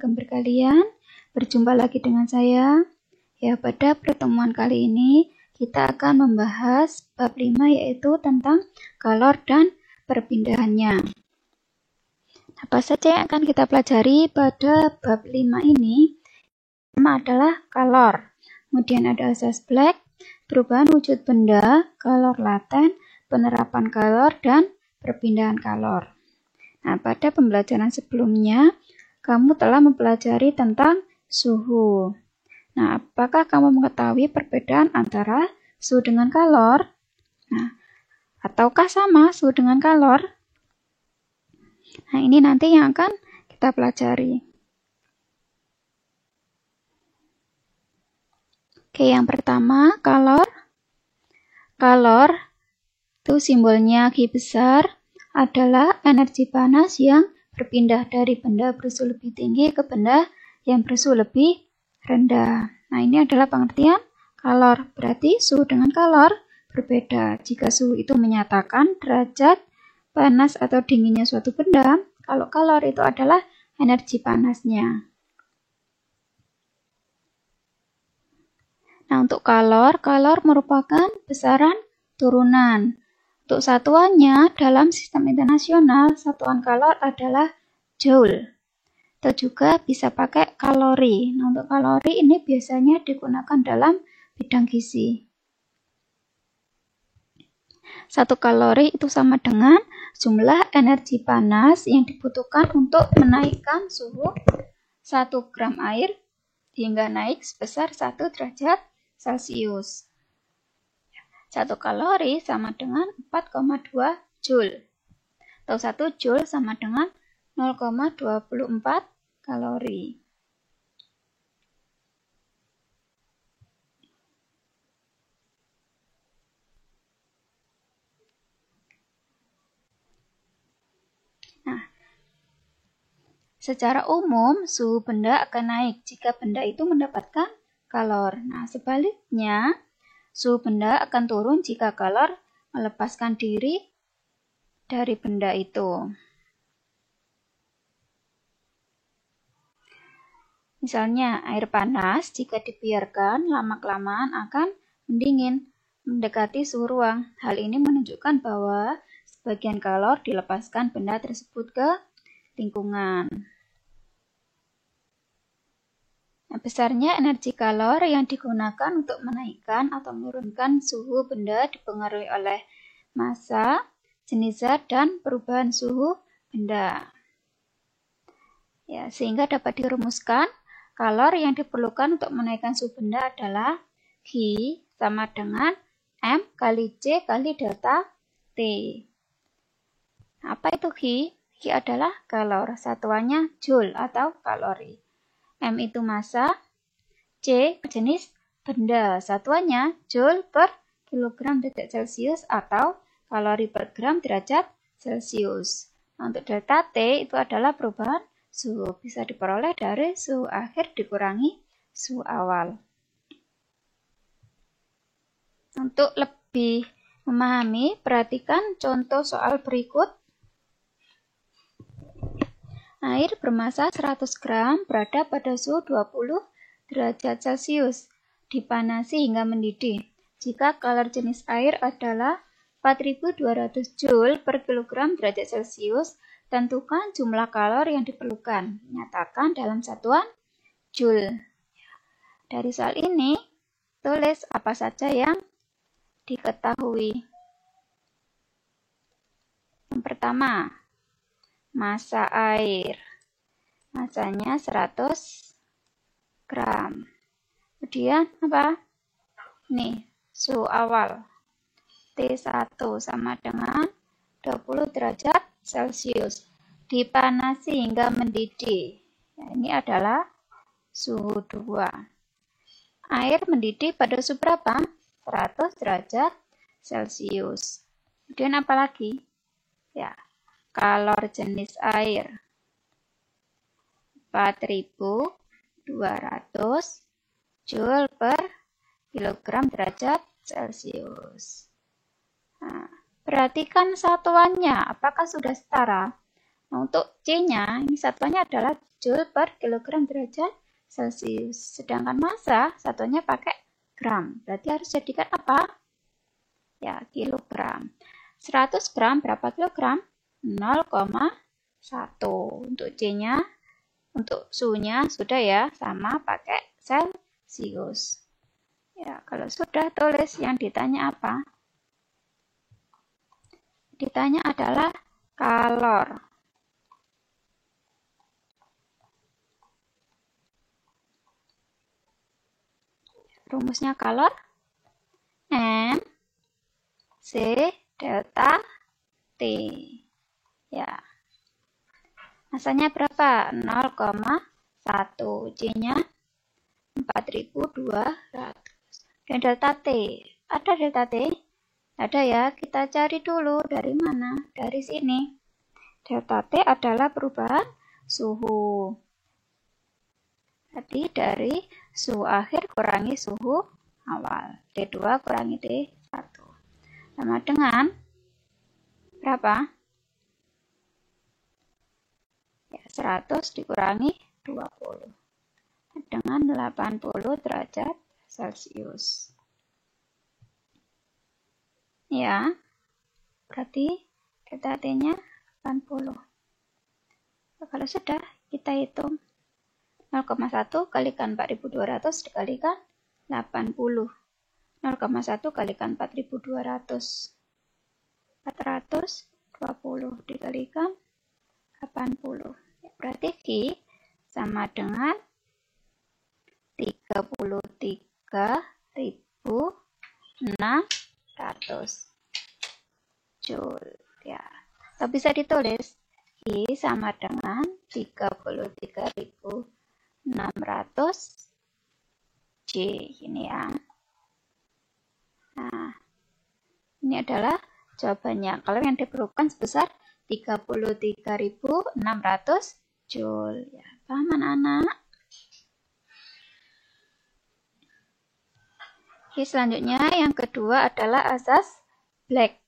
Assalamualaikum berkalian. Berjumpa lagi dengan saya. Ya, pada pertemuan kali ini kita akan membahas bab 5 yaitu tentang kalor dan perpindahannya. Apa saja yang akan kita pelajari pada bab 5 ini? Pertama adalah kalor. Kemudian ada asas Black, perubahan wujud benda, kalor laten, penerapan kalor, dan perpindahan kalor. Nah, pada pembelajaran sebelumnya, kamu telah mempelajari tentang suhu. Nah, apakah kamu mengetahui perbedaan antara suhu dengan kalor? Nah, ataukah sama suhu dengan kalor? Nah, ini nanti yang akan kita pelajari. Oke, yang pertama, kalor. Kalor itu simbolnya G besar, adalah energi panas yang berpindah dari benda bersuhu lebih tinggi ke benda yang bersuhu lebih rendah. Nah, ini adalah pengertian kalor. Berarti suhu dengan kalor berbeda. Jika suhu itu menyatakan derajat panas atau dinginnya suatu benda, kalau kalor itu adalah energi panasnya. Nah, untuk kalor merupakan besaran turunan. Untuk satuannya, dalam sistem internasional, satuan kalor adalah joule. Atau juga bisa pakai kalori. Nah, untuk kalori ini biasanya digunakan dalam bidang gizi. 1 kalori itu sama dengan jumlah energi panas yang dibutuhkan untuk menaikkan suhu 1 gram air hingga naik sebesar 1 derajat Celcius. 1 kalori sama dengan 4,2 joule. Atau 1 joule sama dengan 0,24 kalori. Nah, secara umum suhu benda akan naik jika benda itu mendapatkan kalor. Nah, sebaliknya suhu benda akan turun jika kalor melepaskan diri dari benda itu. Misalnya, air panas jika dibiarkan lama-kelamaan akan mendingin, mendekati suhu ruang. Hal ini menunjukkan bahwa sebagian kalor dilepaskan benda tersebut ke lingkungan. Nah, besarnya energi kalor yang digunakan untuk menaikkan atau menurunkan suhu benda dipengaruhi oleh massa, jenis zat, dan perubahan suhu benda. Ya, sehingga dapat dirumuskan, kalor yang diperlukan untuk menaikkan suhu benda adalah G sama dengan M kali C kali delta T. Apa itu G? G adalah kalor, satuannya joule atau kalori. M itu massa, C jenis benda, satuannya joule per kilogram derajat Celcius atau kalori per gram derajat Celcius. Nah, untuk delta T itu adalah perubahan suhu, bisa diperoleh dari suhu akhir dikurangi suhu awal. Untuk lebih memahami, perhatikan contoh soal berikut. Air bermassa 100 gram berada pada suhu 20 derajat Celcius, dipanasi hingga mendidih. Jika kalor jenis air adalah 4.200 joule per kilogram derajat Celcius, tentukan jumlah kalor yang diperlukan. Nyatakan dalam satuan joule. Dari soal ini, tulis apa saja yang diketahui. Yang pertama, massa air. Massanya 100 gram. Kemudian apa? Nih, suhu awal. T1 sama dengan 20 derajat Celcius. Dipanasi hingga mendidih. Ya, ini adalah suhu 2. Air mendidih pada suhu berapa? 100 derajat Celcius. Kemudian apa lagi? Ya, kalor jenis air 4.200 joule per kilogram derajat Celcius. Nah, perhatikan satuannya, apakah sudah setara? Nah, untuk C-nya, ini satuannya adalah Joule per kilogram derajat Celcius. Sedangkan massa satunya pakai gram. Berarti harus jadikan apa? Ya, kilogram. 100 gram berapa kilogram? 0,1. Untuk C-nya, untuk suhunya sudah ya, sama pakai Celcius. Ya, kalau sudah, tulis yang ditanya apa? Ditanya adalah kalor. Rumusnya kalor M C delta T. Ya. Masanya berapa? 0,1. C-nya 4200. Dan delta T. Ada delta T? Ada ya. Kita cari dulu dari mana? Dari sini. Delta T adalah perubahan suhu. Jadi dari suhu akhir kurangi suhu awal. T2 kurangi T1. Sama dengan berapa? Ya, 100 dikurangi 20. Dengan 80 derajat Celcius. Ya, berarti delta T-nya 80. Kalau sudah, kita hitung 0,1 kalikan 4200 dikalikan 80. 0,1 kalikan 4200. 420 dikalikan 80. Berarti Q sama dengan 33.600 Joule. Ya. Atau bisa ditulis Q sama dengan 33.600 J. Ini ya. Nah, ini adalah jawabannya. Kalau yang diperlukan sebesar 33.600 Joule. Ya, paham anak-anak? Oke, selanjutnya yang kedua adalah asas Black.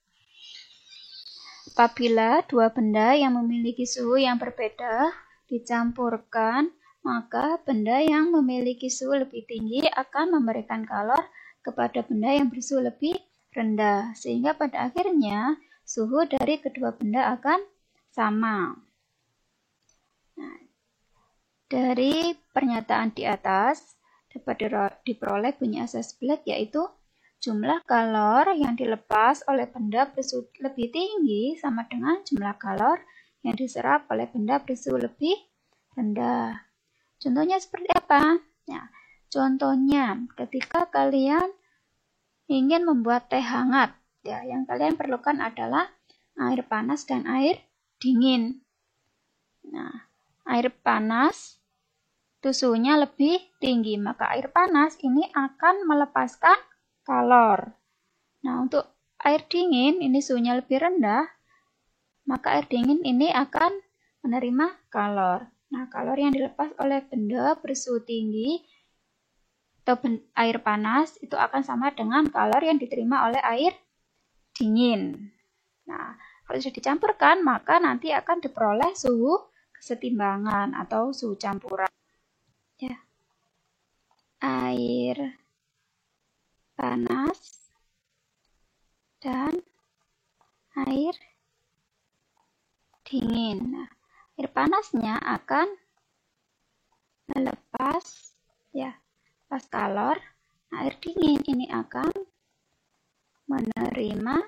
Apabila dua benda yang memiliki suhu yang berbeda dicampurkan, maka benda yang memiliki suhu lebih tinggi akan memberikan kalor kepada benda yang bersuhu lebih rendah, sehingga pada akhirnya suhu dari kedua benda akan sama. Nah, dari pernyataan di atas dapat diperoleh bunyi asas Black, yaitu jumlah kalor yang dilepas oleh benda bersuhu lebih tinggi sama dengan jumlah kalor yang diserap oleh benda bersuhu lebih rendah. Contohnya seperti apa? Ya, contohnya ketika kalian ingin membuat teh hangat, ya, yang kalian perlukan adalah air panas dan air dingin. Nah, air panas itu suhunya lebih tinggi, maka air panas ini akan melepaskan kalor. Nah, untuk air dingin ini suhunya lebih rendah, maka air dingin ini akan menerima kalor. Nah, kalor yang dilepas oleh benda bersuhu tinggi atau air panas itu akan sama dengan kalor yang diterima oleh air dingin. Nah, kalau sudah dicampurkan, maka nanti akan diperoleh suhu kesetimbangan atau suhu campuran. Ya. Air panas dan air dingin. Nah, air panasnya akan melepas kalor. Nah, air dingin ini akan menerima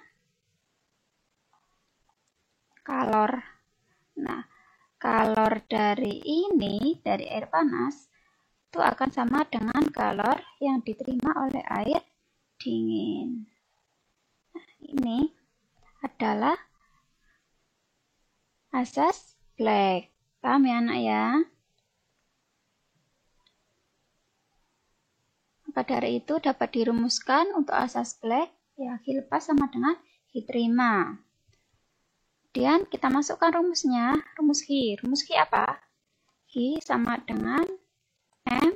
kalor. Nah, kalor dari air panas itu akan sama dengan kalor yang diterima oleh air dingin. Nah, ini adalah asas Black. Paham ya anak ya? Maka dari itu dapat dirumuskan untuk asas Black, ya, Q lepas sama dengan Q terima. Kemudian kita masukkan rumusnya, rumus Q. Rumus Q apa? Q sama dengan M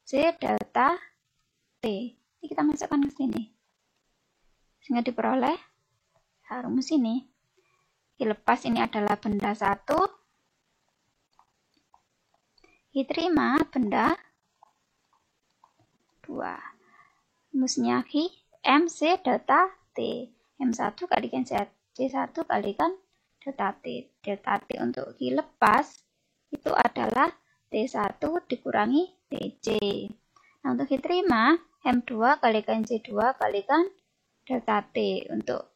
C delta T. Ini kita masukkan ke sini. Sehingga diperoleh rumus ini. Q lepas ini adalah benda 1. diterima benda 2. Rumusnya Q MC delta T. M1 kalikan C1 kalikan delta T. Delta T untuk Q lepas itu adalah T1 dikurangi TC. Nah, untuk diterima M2 kalikan C2 kalikan delta T. Untuk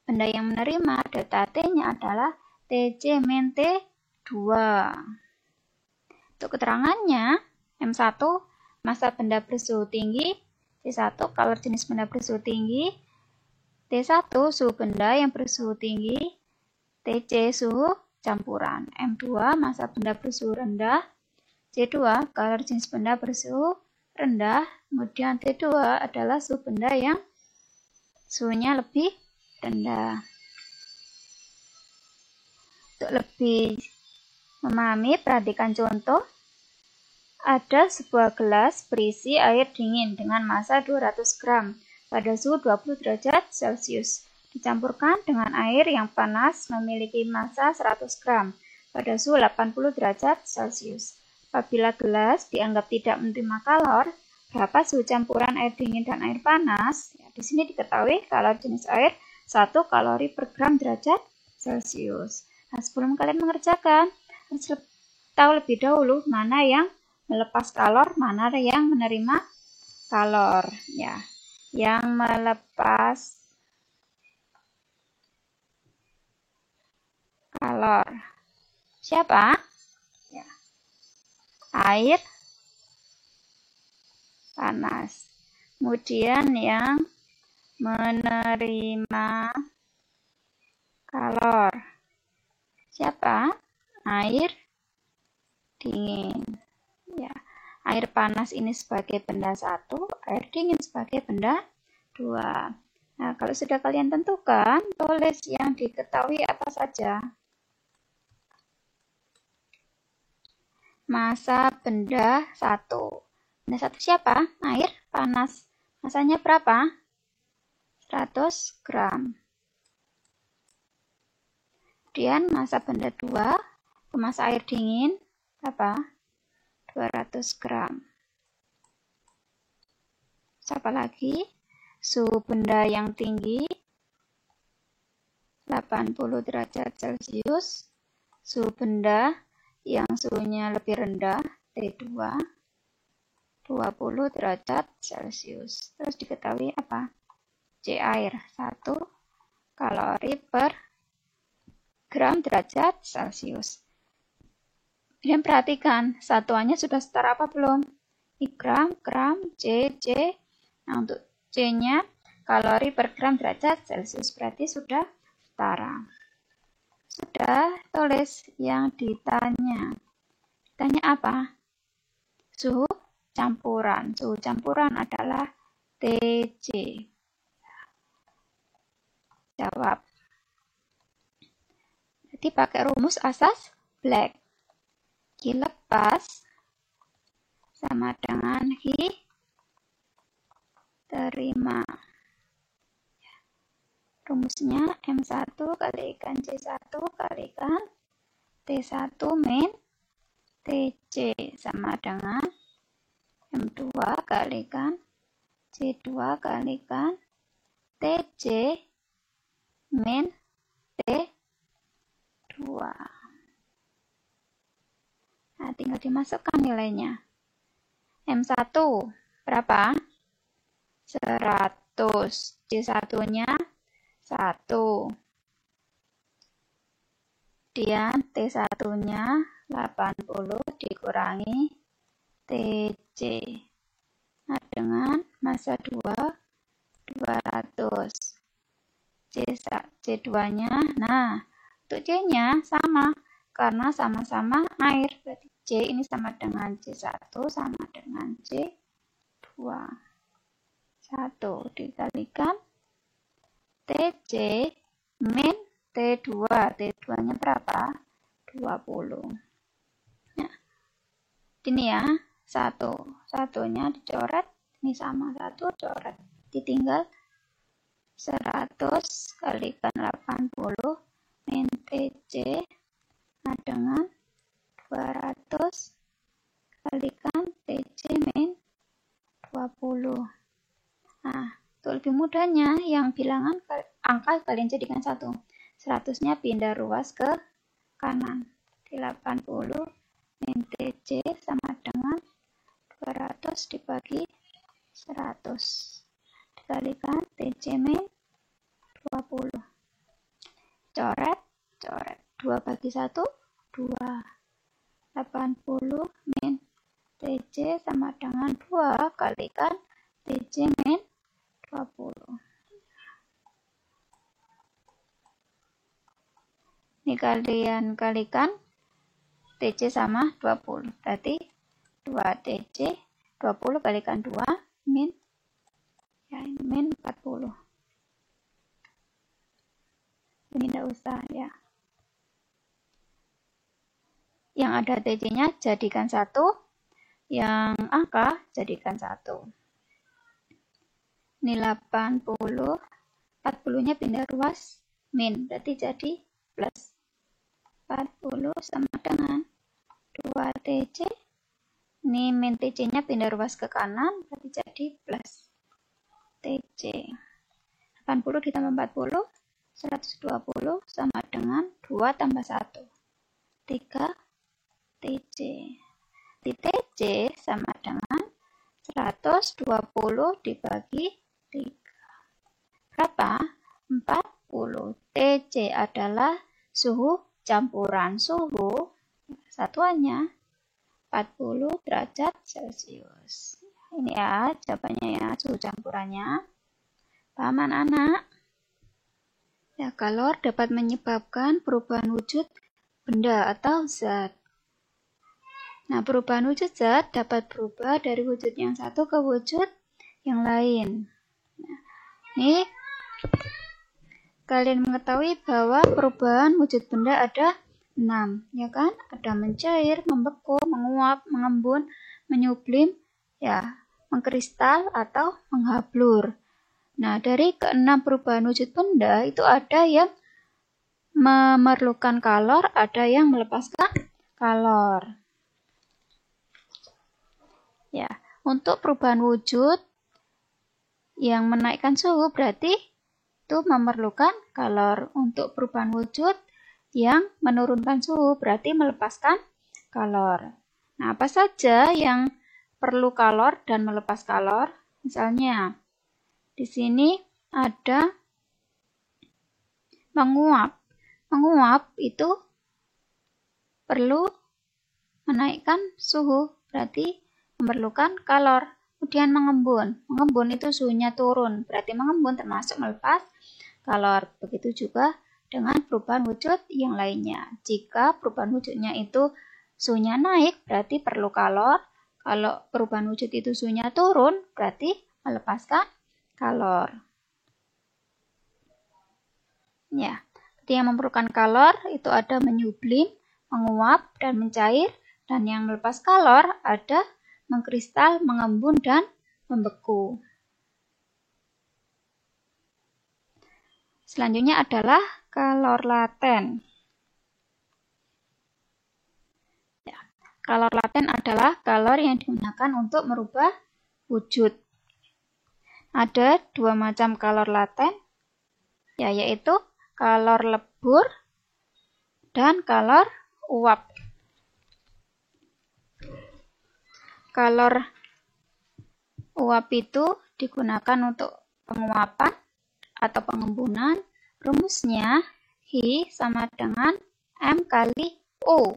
benda yang menerima delta T-nya adalah TC min T2. Untuk keterangannya, M1 massa benda bersuhu tinggi, C1 kalor jenis benda bersuhu tinggi, T1 suhu benda yang bersuhu tinggi, TC suhu campuran, M2 massa benda bersuhu rendah, C2 kalor jenis benda bersuhu rendah, kemudian T2 adalah suhu benda yang suhunya lebih rendah. Untuk lebih memahami, perhatikan contoh. Ada sebuah gelas berisi air dingin dengan massa 200 gram pada suhu 20 derajat Celcius. Dicampurkan dengan air yang panas memiliki massa 100 gram pada suhu 80 derajat Celcius. Apabila gelas dianggap tidak menerima kalor, berapa suhu campuran air dingin dan air panas? Ya, di sini diketahui kalor jenis air 1 kalori per gram derajat Celcius. Nah, sebelum kalian mengerjakan, harus tahu lebih dahulu mana yang melepas kalor, mana yang menerima kalor. Ya, yang melepas kalor siapa? Ya, air panas. Kemudian yang menerima kalor siapa? Air dingin. Ya, air panas ini sebagai benda 1, air dingin sebagai benda 2. Nah, kalau sudah kalian tentukan, tulis yang diketahui apa saja. Massa benda 1. Benda 1 siapa? Air panas. Massanya berapa? 100 gram. Kemudian massa benda 2, massa air dingin berapa? 200 gram. Siapa lagi? Suhu benda yang tinggi 80 derajat Celcius. Suhu benda yang suhunya lebih rendah T2 20 derajat Celcius. Terus diketahui apa? C air 1 kalori per gram derajat Celcius. Dan perhatikan, satuannya sudah setara apa belum? Ini gram, C. Nah, untuk C-nya kalori per gram derajat Celcius, berarti sudah setara. Sudah, tulis yang ditanya. Ditanya apa? Suhu campuran. Suhu campuran adalah TC. Jawab. Jadi pakai rumus asas Black. Q lepas sama dengan Q terima. Rumusnya M1 kalikan C1 kalikan T1 min TC sama dengan M2 kalikan C2 kalikan TC min T2. Nah, tinggal dimasukkan nilainya. M1 berapa? 100. C1-nya 1. Kemudian T1-nya 80 dikurangi TC. Nah, dengan massa 200. C2-nya, nah, untuk C-nya sama. Karena sama-sama air, berarti C ini sama dengan C1 sama dengan C2. 1 dikalikan TC min T2. T2-nya berapa? 20. Nah, ini ya, satunya dicoret, ini sama 1 coret. Ditinggal 100 kalikan 80 min TC. Nah, dengan 200 kalikan TC min 20. Nah, untuk lebih mudahnya, yang bilangan angka kalian jadikan 1. 100-nya pindah ruas ke kanan. 80 min TC sama dengan 200 dibagi 100. Dikalikan TC min 20. Coret. 2 bagi 1, 2. 80 min TC sama dengan 2 kalikan TC min 20. Ini kalian kalikan TC sama 20. Berarti 2 TC 20 kalikan 2 min min 40. Ini tidak usah ya. Yang ada TC-nya jadikan 1, yang angka jadikan 1. Ini 80, 40-nya pindah ruas min, berarti jadi plus. 40 sama dengan 2 TC. Ini min TC-nya pindah ruas ke kanan, berarti jadi plus TC. 80 ditambah 40, 120 sama dengan 2 tambah 1. 3 TC. Di TC sama dengan 120 dibagi 3. Berapa? 40. TC adalah suhu campuran. Suhu satuannya 40 derajat Celcius. Ini ya jawabannya ya, suhu campurannya. Paham anak-anak? Ya, kalor dapat menyebabkan perubahan wujud benda atau zat. Nah, perubahan wujud zat dapat berubah dari wujud yang satu ke wujud yang lain. Nah, ini kalian mengetahui bahwa perubahan wujud benda ada 6, ya kan? Ada mencair, membeku, menguap, mengembun, menyublim, ya, mengkristal atau menghablur. Nah, dari ke-6 perubahan wujud benda itu ada yang memerlukan kalor, ada yang melepaskan kalor. Ya, untuk perubahan wujud yang menaikkan suhu berarti itu memerlukan kalor. Untuk perubahan wujud yang menurunkan suhu berarti melepaskan kalor. Nah, apa saja yang perlu kalor dan melepas kalor? Misalnya, di sini ada menguap. Menguap itu perlu menaikkan suhu, berarti memerlukan kalor. Kemudian mengembun. Mengembun itu suhunya turun, berarti mengembun termasuk melepas kalor. Begitu juga dengan perubahan wujud yang lainnya. Jika perubahan wujudnya itu suhunya naik, berarti perlu kalor. Kalau perubahan wujud itu suhunya turun, berarti melepaskan kalor. Ya, yang memerlukan kalor itu ada menyublim, menguap, dan mencair. Dan yang melepas kalor ada mengkristal, mengembun, dan membeku. Selanjutnya adalah kalor laten. Ya, kalor laten adalah kalor yang digunakan untuk merubah wujud. Ada 2 macam kalor laten, ya, yaitu kalor lebur dan kalor uap. Kalor uap itu digunakan untuk penguapan atau pengembunan. Rumusnya Hi sama dengan M kali U.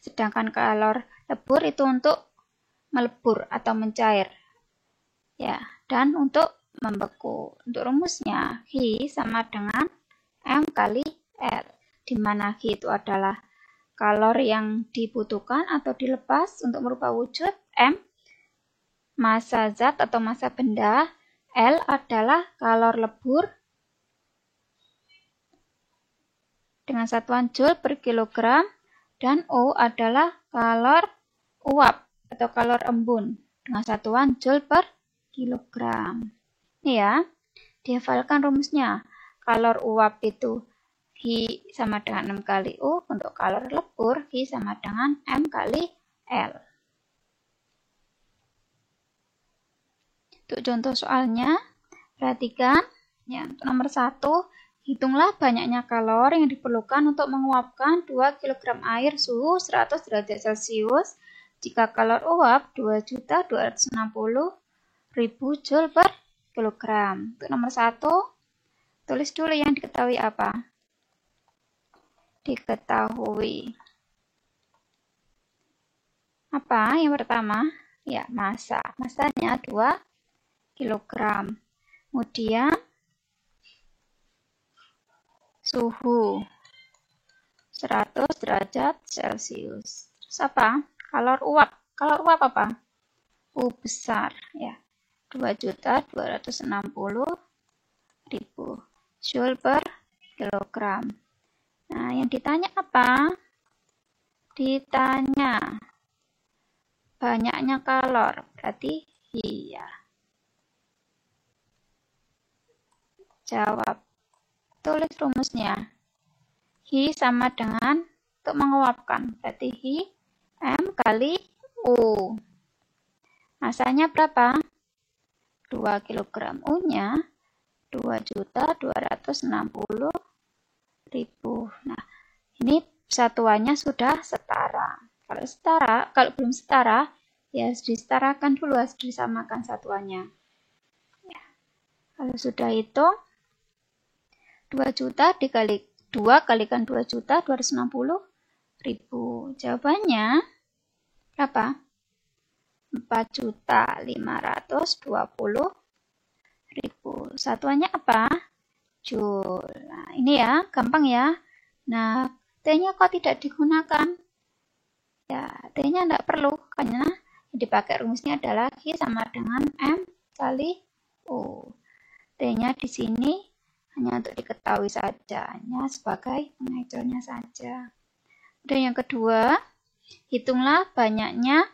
Sedangkan kalor lebur itu untuk melebur atau mencair. Ya, dan untuk membeku. Untuk rumusnya Hi sama dengan M kali R. Di mana Hi itu adalah kalor yang dibutuhkan atau dilepas untuk merubah wujud, M massa zat atau massa benda, L adalah kalor lebur dengan satuan joule per kilogram, dan O adalah kalor uap atau kalor embun dengan satuan joule per kilogram. Ini ya, dihafalkan rumusnya. Kalor uap itu Hi sama dengan M kali U, untuk kalor lebur Hi sama dengan M kali L. Untuk contoh soalnya, perhatikan. Ya, untuk nomor 1, hitunglah banyaknya kalori yang diperlukan untuk menguapkan 2 kg air suhu 100 derajat Celcius jika kalori uap 2.260.000 Joule per kilogram. Untuk nomor 1, tulis dulu yang diketahui apa? Diketahui. Apa yang pertama? Ya, massa. Massanya 2 kg. Kemudian suhu 100 derajat Celcius. Terus apa? Kalori uap. Kalori uap apa? U besar ya. 2.260.000 Joule per kilogram. Nah, yang ditanya apa? Ditanya banyaknya kalori. Berarti iya. Jawab. Tulis rumusnya. Hi sama dengan untuk menguapkan. Berarti Hi M kali U. Masanya berapa? 2 kg. U-nya 2.260.000. Nah, ini satuannya sudah setara. Kalau belum setara, ya harus disetarakan dulu, harus disamakan satuannya. Ya. Kalau sudah itu 2 juta dikali 2 kalikan 2.260.000. Jawabannya berapa? 4.520.000. Satuannya apa? Joule. Nah, ini ya, gampang ya. Nah, T-nya kok tidak digunakan? Ya, T-nya tidak perlu, karena yang dipakai rumusnya adalah Hi sama dengan M kali U. T-nya di sini hanya untuk diketahui saja, hanya sebagai pengecornya saja. Dan yang kedua, hitunglah banyaknya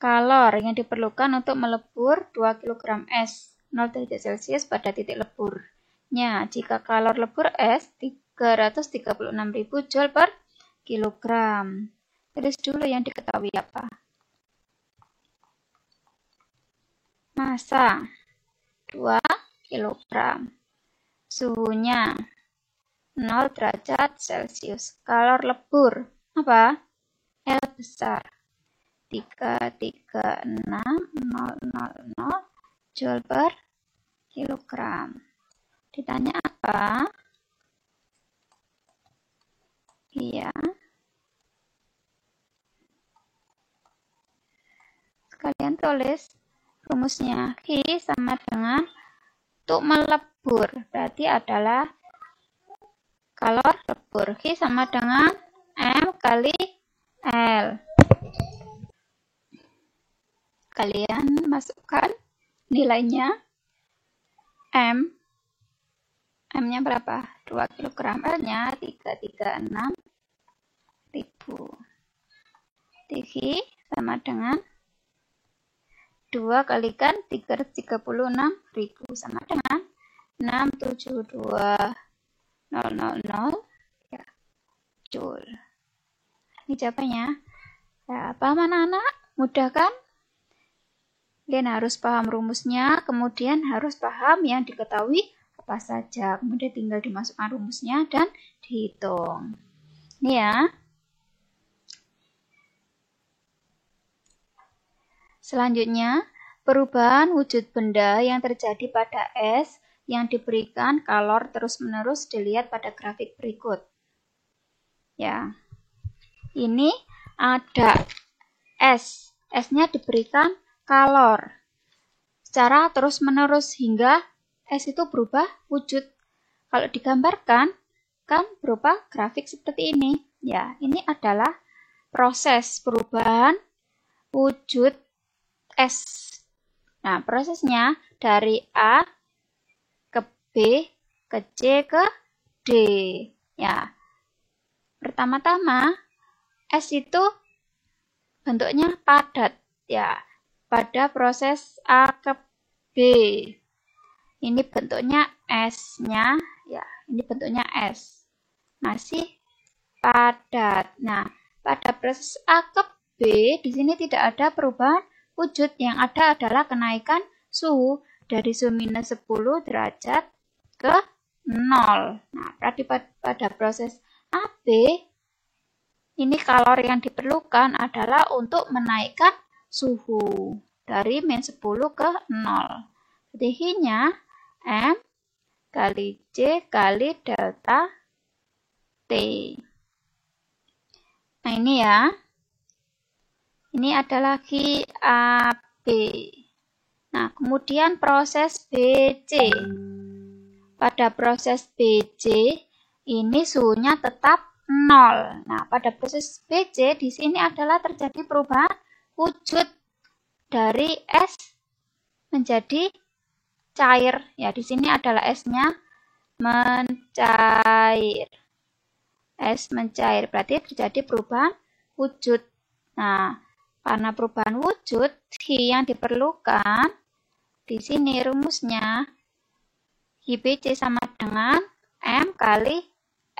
kalori yang diperlukan untuk melebur 2 kg es 0 derajat Celcius pada titik leburnya. Jika kalori lebur es 336.000 Joule per kilogram. Tulis dulu yang diketahui apa? Massa 2 kg. Suhunya 0 derajat Celcius. Kalori lebur apa? L besar 336.000 Joule per kilogram. Ditanya apa? Iya. Kalian tulis rumusnya. Hi sama dengan untuk melebur. Berarti adalah kalori lebur. Hi sama dengan M kali L. Kalian masukkan nilainya. M-nya berapa? 2 kg. L-nya 336.000. Hi sama dengan 2 kalikan 336.000 sama dengan 672.000 ya, Joule. Ini jawabannya. Ya, paham anak-anak? Mudah kan? Kalian harus paham rumusnya, kemudian harus paham yang diketahui apa saja. Kemudian tinggal dimasukkan rumusnya dan dihitung. Ini ya. Selanjutnya, perubahan wujud benda yang terjadi pada es yang diberikan kalori terus-menerus dilihat pada grafik berikut. Ya. Ini ada es. Esnya diberikan kalori secara terus-menerus hingga es itu berubah wujud. Kalau digambarkan, kan berupa grafik seperti ini. Ya, ini adalah proses perubahan wujud es. Nah, prosesnya dari A ke B, ke C, ke D. Ya, pertama-tama es itu bentuknya padat. Ya, pada proses A ke B. Ini bentuknya S-nya, ya, ini bentuknya S. Masih padat. Nah, pada proses A ke B, di sini tidak ada perubahan wujud. Yang ada adalah kenaikan suhu dari suhu minus 10 derajat ke 0. Nah, pada proses AB, ini kalori yang diperlukan adalah untuk menaikkan suhu dari min 10 ke 0. Jadi I-nya M kali C kali delta T. Nah, ini ya. Ini adalah AB. Nah, kemudian proses BC. Pada proses BC, ini suhunya tetap 0. Nah, pada proses BC, di sini adalah terjadi perubahan wujud dari es menjadi cair. Ya, di sini adalah esnya mencair. Es mencair, berarti terjadi perubahan wujud. Nah, karena perubahan wujud, Hi yang diperlukan, di sini rumusnya, HBC sama dengan M kali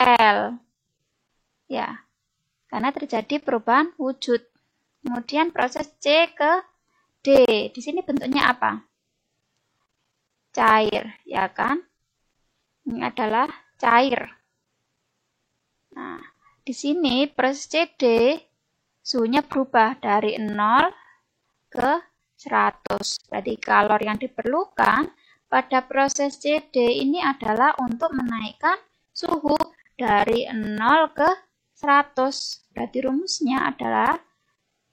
L. Ya, karena terjadi perubahan wujud. Kemudian proses C ke D. Di sini bentuknya apa? Cair, ya kan? Ini adalah cair. Nah, di sini proses CD suhunya berubah dari 0 ke 100. Berarti kalori yang diperlukan pada proses CD ini adalah untuk menaikkan suhu dari 0 ke 100. Berarti rumusnya adalah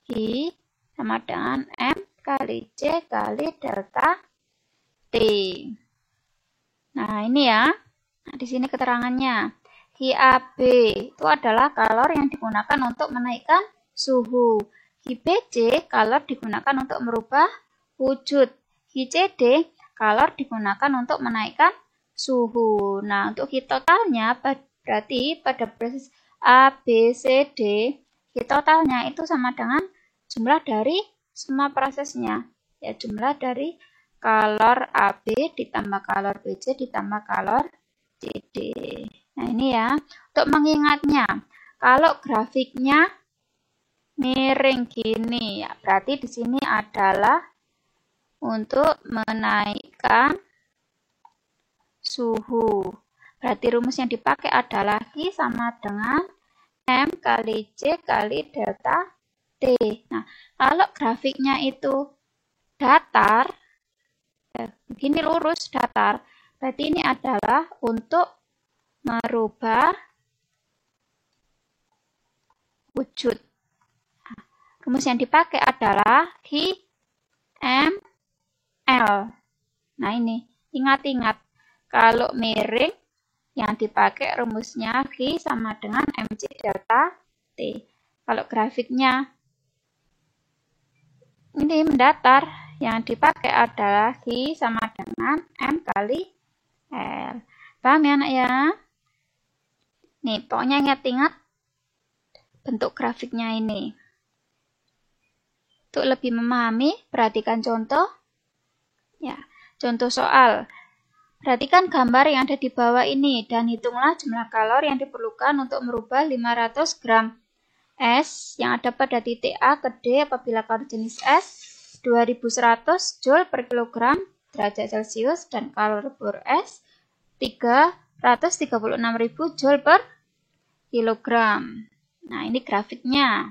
I sama dengan M kali C kali delta T. Nah, ini ya. Nah, di sini keterangannya. HAB itu adalah kalori yang digunakan untuk menaikkan suhu. HBC kalori digunakan untuk merubah wujud. HCD kalori digunakan untuk menaikkan suhu. Nah, untuk H totalnya berarti pada proses A, B, C, D, H totalnya itu sama dengan jumlah dari semua prosesnya. Ya, jumlah dari kalor AB ditambah kalor BC ditambah kalor CD. Nah, ini ya. Untuk mengingatnya, kalau grafiknya miring gini, ya berarti di sini adalah untuk menaikkan suhu. Berarti rumus yang dipakai adalah I sama dengan M kali C kali delta T. Nah, kalau grafiknya itu datar, begini lurus datar, berarti ini adalah untuk merubah wujud. Nah, rumus yang dipakai adalah Hi M L. Nah, ini ingat-ingat, kalau miring yang dipakai rumusnya Hi sama dengan MC delta T. Kalau grafiknya ini mendatar, yang dipakai adalah Hi sama dengan M kali L. Paham ya, anak ya? Nih, pokoknya ingat-ingat bentuk grafiknya ini. Untuk lebih memahami, perhatikan contoh. Ya, contoh soal. Perhatikan gambar yang ada di bawah ini dan hitunglah jumlah kalori yang diperlukan untuk merubah 500 gram es yang ada pada titik A ke D apabila kalori jenis es 2100 Joule per kilogram derajat Celcius dan kalori bor es 336.000 Joule per kilogram. Nah, ini grafiknya.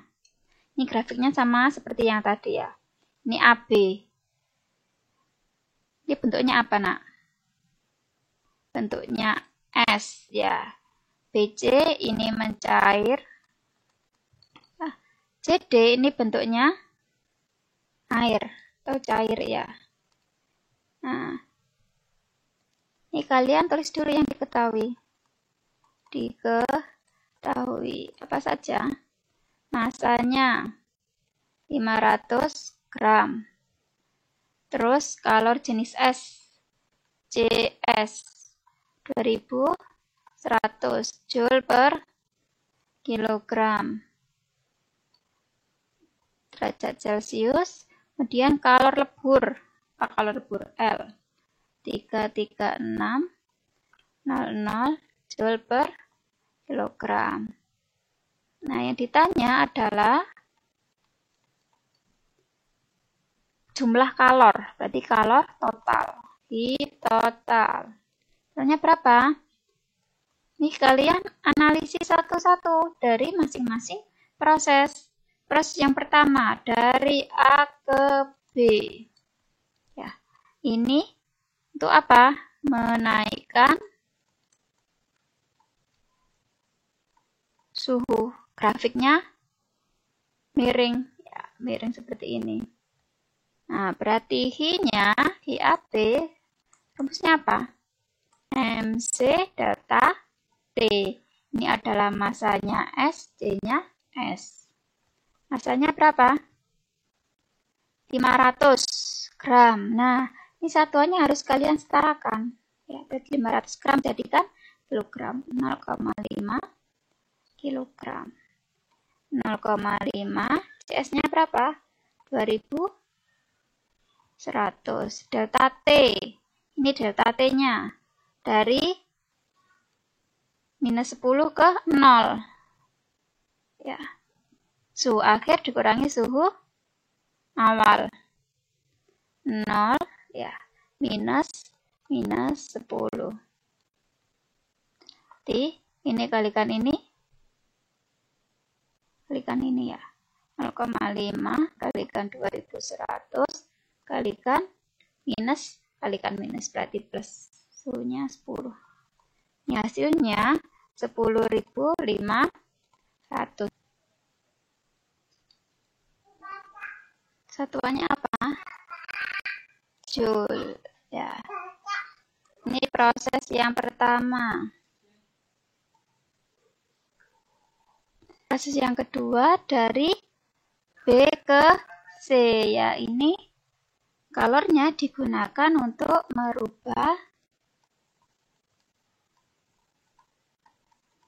Ini grafiknya sama seperti yang tadi ya. Ini AB. Ini bentuknya apa, nak? Bentuknya es ya. BC ini mencair. CD ini bentuknya air atau cair ya. Nah, ini kalian tulis dulu yang diketahui. Diketahui apa saja? Masanya 500 gram. Terus kalori jenis es CS 2100 Joule per kilogram derajat Celcius. Kemudian kalori lebur, L 33600 Joule per kilogram. Nah, yang ditanya adalah jumlah kalor, berarti kalor total. Total. Totalnya berapa? Nih kalian analisis satu-satu dari masing-masing proses. Proses yang pertama dari A ke B. Ya, ini untuk apa? Menaikkan suhu. Grafiknya miring, ya, miring seperti ini. Nah, berarti Hi-nya, HiAB, rumusnya apa? MC delta T. Ini adalah masanya S, C-nya S. Masanya berapa? 500 gram. Nah, ini satuannya harus kalian setarakan. Ya, berarti 500 gram jadikan kilogram. 0,5 kilogram. 0,5. CS-nya berapa? 2100. Delta T. Ini delta T-nya. Dari minus 10 ke 0. Ya. Suhu akhir dikurangi suhu awal. 0, ya. Minus 10. Jadi, ini kalikan ini. Kalikan ini ya. 0,5 kalikan 2100 kalikan minus berarti plus. Suhunya 10. Ini hasilnya 10.500. Satuannya apa? Joule. Ya. Ini proses yang pertama. Proses yang kedua dari B ke C. Ya, ini kalornya digunakan untuk merubah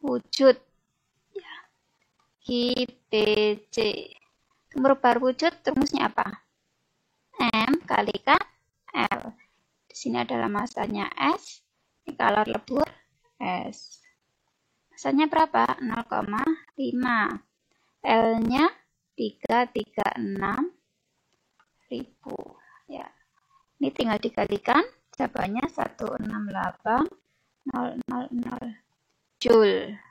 wujud. Ya. HPC. Merubah wujud rumusnya apa? M kalikan L. Di sini adalah masanya S. Ini kalor lebur S. Masanya berapa? 0,5. L-nya 336.000. Ya. Ini tinggal dikalikan, jawabannya 168.000 Joule.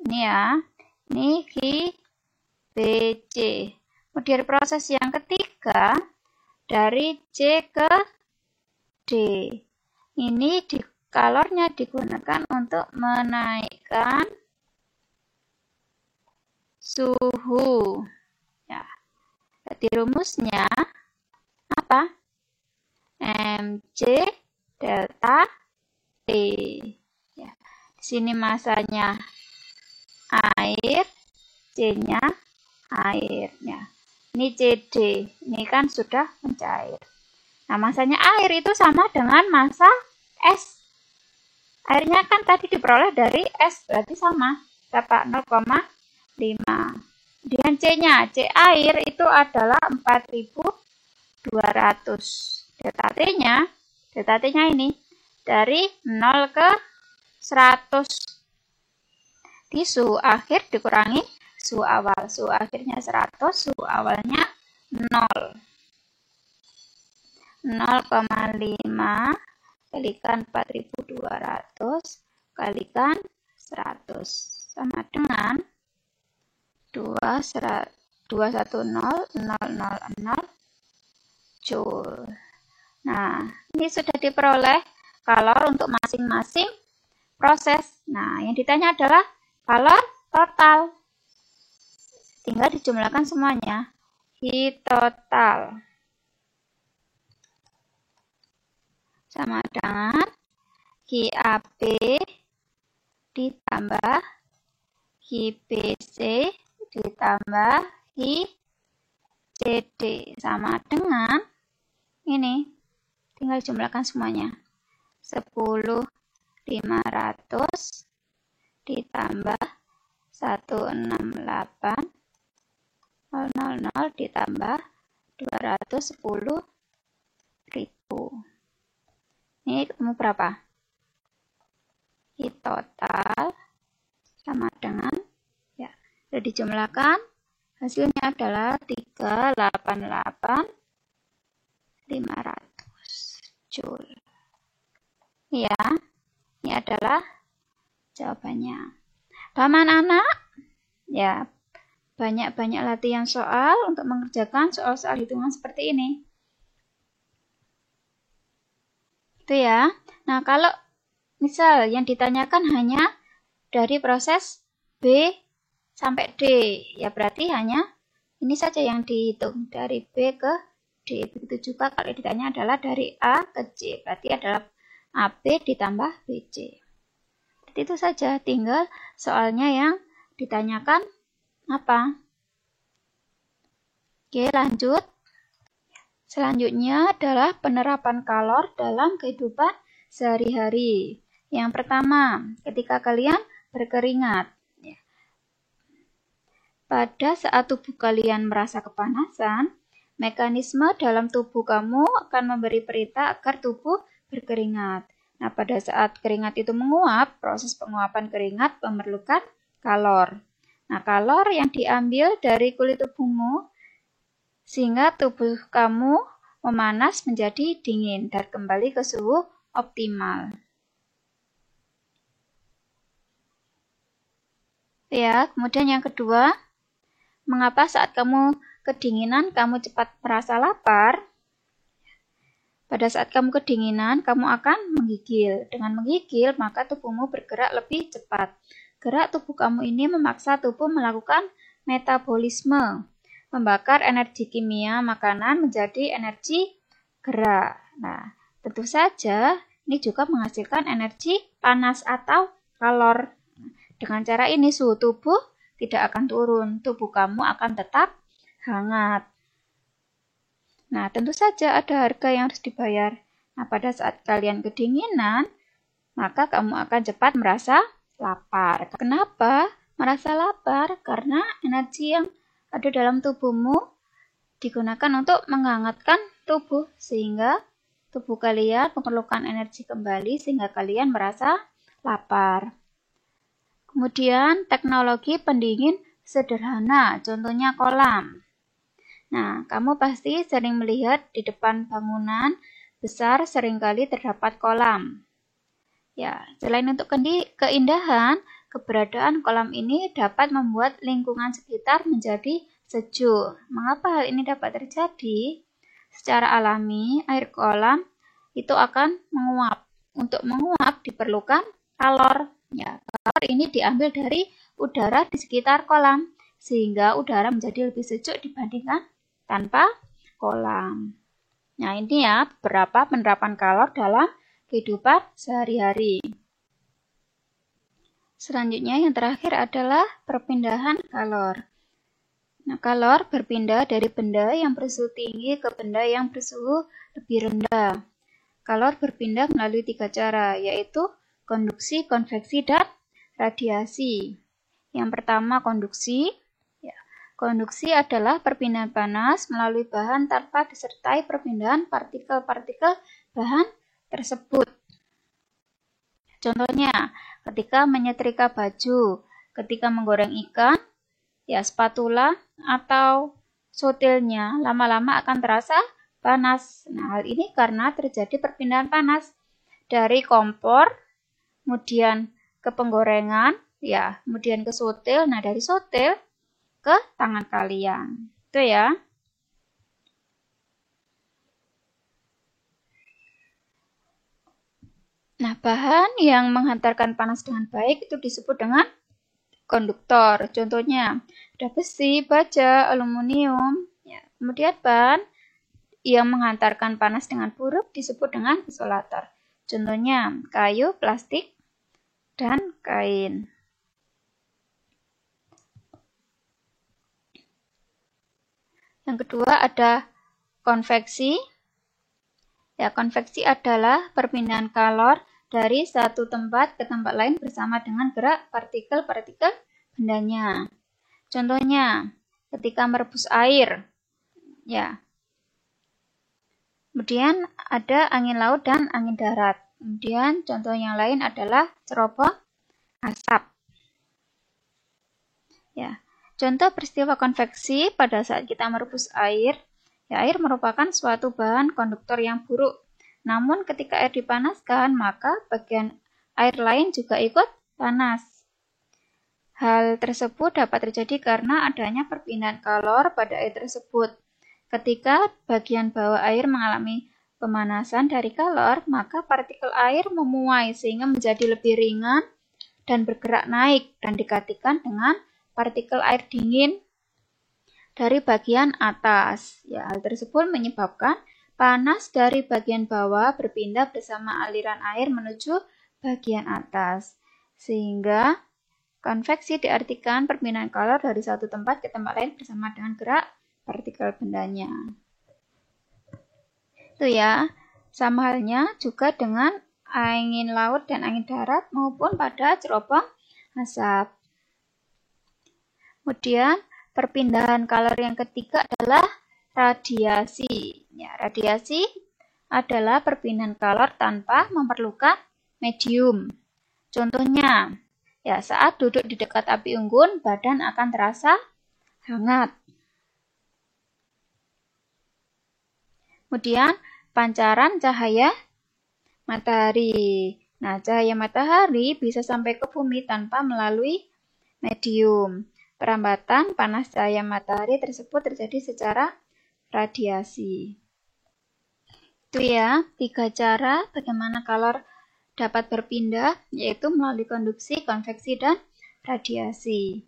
Ini ya. Ini HPC. Kemudian proses yang ketiga dari C ke D. Ini kalornya digunakan untuk menaikkan suhu. Ya. Berarti rumusnya apa? MC delta T. Ya. Di sini masanya air, C-nya air. Ya. Ini CD. Ini kan sudah mencair. Nah, masanya air itu sama dengan massa S. Airnya kan tadi diperoleh dari S, berarti sama. Berapa? 0,5. Dengan C-nya, C air itu adalah 4.200. Delta T-nya ini dari 0 ke 100. Di suhu akhir dikurangi suhu awal. Suhu akhirnya 100, suhu awalnya 0. 0,5 kalikan 4.200 kalikan 100 sama dengan 210.000 Joule. Nah, ini sudah diperoleh kalor untuk masing-masing proses. Nah, yang ditanya adalah kalor total. Tinggal dijumlahkan semuanya. Hi total sama dengan HiAB ditambah HiBC ditambah HiCD sama dengan ini. Tinggal jumlahkan semuanya. 10.500 ditambah 168.000 ditambah 210.000. Ini ketemu berapa? Hi total sama dengan, ya, sudah dijumlahkan, hasilnya adalah 388 500 Joule. Ya, ini adalah jawabannya. Paman anak, ya, banyak-banyak latihan soal untuk mengerjakan soal-soal hitungan seperti ini. Itu ya. Nah, kalau misal yang ditanyakan hanya dari proses B sampai D, ya berarti hanya ini saja yang dihitung, dari B ke D. Begitu juga kalau ditanya adalah dari A ke C, berarti adalah AB ditambah BC. Jadi itu saja, tinggal soalnya yang ditanyakan apa. Oke, lanjut. Selanjutnya adalah penerapan kalor dalam kehidupan sehari-hari. Yang pertama, ketika kalian berkeringat. Pada saat tubuh kalian merasa kepanasan, mekanisme dalam tubuh kamu akan memberi perintah agar tubuh berkeringat. Nah, pada saat keringat itu menguap, proses penguapan keringat memerlukan kalor. Nah, kalor yang diambil dari kulit tubuhmu sehingga tubuh kamu memanas menjadi dingin dan kembali ke suhu optimal. Ya, kemudian yang kedua, mengapa saat kamu kedinginan kamu cepat merasa lapar? Pada saat kamu kedinginan, kamu akan menggigil. Dengan menggigil, maka tubuhmu bergerak lebih cepat. Gerak tubuh kamu ini memaksa tubuh melakukan metabolisme, membakar energi kimia makanan menjadi energi gerak. Nah, tentu saja ini juga menghasilkan energi panas atau kalor. Dengan cara ini suhu tubuh tidak akan turun, tubuh kamu akan tetap hangat. Nah, tentu saja ada harga yang harus dibayar. Nah, pada saat kalian kedinginan, maka kamu akan cepat merasa lapar. Kenapa merasa lapar? Karena energi yang ada dalam tubuhmu digunakan untuk menghangatkan tubuh, sehingga tubuh kalian memerlukan energi kembali, sehingga kalian merasa lapar. Kemudian, teknologi pendingin sederhana, contohnya kolam. Nah, kamu pasti sering melihat di depan bangunan besar seringkali terdapat kolam. Ya, selain untuk keindahan, keberadaan kolam ini dapat membuat lingkungan sekitar menjadi sejuk. Mengapa hal ini dapat terjadi? Secara alami, air kolam itu akan menguap. Untuk menguap diperlukan kalor. Ya, kalor ini diambil dari udara di sekitar kolam, sehingga udara menjadi lebih sejuk dibandingkan tanpa kolam. Nah, ini ya beberapa penerapan kalor dalam kehidupan sehari-hari. Selanjutnya yang terakhir adalah perpindahan kalor. Nah, kalor berpindah dari benda yang bersuhu tinggi ke benda yang bersuhu lebih rendah. Kalor berpindah melalui 3 cara, yaitu konduksi, konveksi, dan radiasi. Yang pertama, konduksi. Konduksi adalah perpindahan panas melalui bahan tanpa disertai perpindahan partikel-partikel bahan tersebut. Contohnya, ketika menyetrika baju, ketika menggoreng ikan, ya spatula atau sotilnya lama-lama akan terasa panas. Nah, hal ini karena terjadi perpindahan panas dari kompor, kemudian ke penggorengan, ya, kemudian ke sotil. Nah, dari sotil ke tangan kalian. Itu ya. Nah, bahan yang menghantarkan panas dengan baik itu disebut dengan konduktor. Contohnya, ada besi, baja, aluminium. Ya. Kemudian bahan yang menghantarkan panas dengan buruk disebut dengan isolator. Contohnya, kayu, plastik, dan kain. Yang kedua ada konveksi. Ya, konveksi adalah perpindahan kalor dari satu tempat ke tempat lain bersama dengan gerak partikel-partikel bendanya. Contohnya, ketika merebus air. Ya. Kemudian ada angin laut dan angin darat. Kemudian contoh yang lain adalah cerobong asap. Ya. Contoh peristiwa konveksi pada saat kita merebus air, Ya, air merupakan suatu bahan konduktor yang buruk. Namun ketika air dipanaskan, maka bagian air lain juga ikut panas. Hal tersebut dapat terjadi karena adanya perpindahan kalor pada air tersebut. Ketika bagian bawah air mengalami pemanasan dari kalor, maka partikel air memuai sehingga menjadi lebih ringan dan bergerak naik dan digantikan dengan partikel air dingin dari bagian atas. Ya, hal tersebut menyebabkan panas dari bagian bawah berpindah bersama aliran air menuju bagian atas. Sehingga konveksi diartikan perpindahan kalor dari satu tempat ke tempat lain bersama dengan gerak partikel bendanya. Itu ya, sama halnya juga dengan angin laut dan angin darat maupun pada cerobong asap. Kemudian perpindahan kalor yang ketiga adalah radiasi. Ya, radiasi adalah perpindahan kalor tanpa memerlukan medium. Contohnya, ya, saat duduk di dekat api unggun, badan akan terasa hangat. Kemudian, pancaran cahaya matahari. Nah, cahaya matahari bisa sampai ke bumi tanpa melalui medium. Perambatan panas cahaya matahari tersebut terjadi secara radiasi. Itu ya, 3 cara bagaimana kalor dapat berpindah, yaitu melalui konduksi, konveksi, dan radiasi.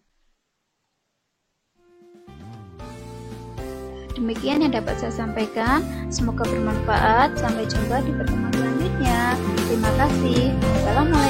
Demikian yang dapat saya sampaikan. Semoga bermanfaat. Sampai jumpa di pertemuan selanjutnya. Terima kasih. Assalamualaikum.